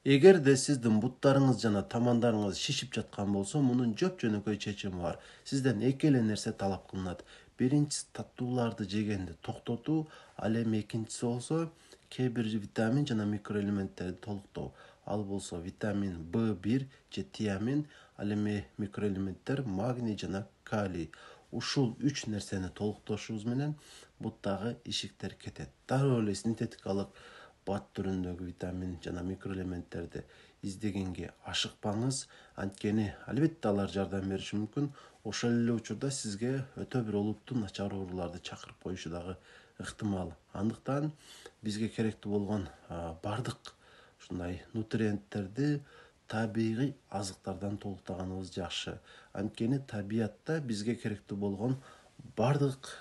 Эгерде сиздин буттарыңыз жана тамандарыңыз шишип жаткан болсо, мунун жөп-жөнөкөй чечими бар. Сизден эки эле нерсе талап кылынат. Биринчиси таттууларды жегенди токтотуу, ал эми экинчиси болсо кээ бир витамин жана микроэлементтерди толуктоо. Ал болсо витамин В1 же тиамин, ал эми микроэлементтер магний жана калий. Ушул үч нерсени толуктошубуз менен буттагы ишиктер кетет. Дароо эле синтетикалык бат түрүндөгү витамин жана микроэлементтерди издегенге ашыкпаңыз, анткени албетте алар жардам бериши мүмкүн. Ошол эле учурда сизге өтө бир олуттуу начар ооруларды чакырып коюшу дагы ыктымал. Андыктан бизге керектүү болгон бардык ушундай нутриенттерди табигый азыктардан толуктаганыбыз жакшы. Анткени табиятта бизге керектүү болгон бардык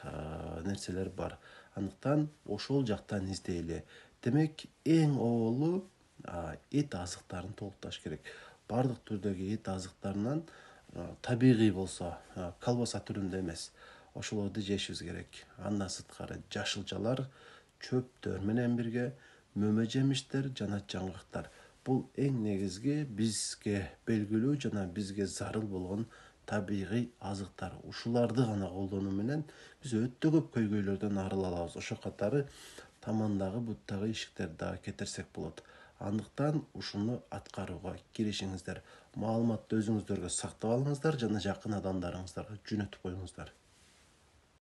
нерселер бар. Андыктан ошол жактан издейли. Демек, эң оолу эт азыктарын толукташ керек. Бардык түрдөгү эт азыктарынан табигый болсо, колбаса түрүндө эмес, ошолорду жешибиз керек. Андан сырткары жашылчалар, чөптөр менен бирге мөмө жемиштер жана жаңгактар. Бул эң негизги бизге белгилүү жана бизге зарыл болгон табигый азыктар. Ушуларды гана колдонуу менен биз өтө көп көйгөйлөрдөн арыла алабыз. Ошо катары тамандагы, буттагы ишиктерди дагы кетирсек болот. Андыктан ушуну аткарууга киришиңиздер. Маалыматты өзүңүздөргө сактап алыңыздар жана жакын адамдарыңыздарга жөнөтүп коюңуздар.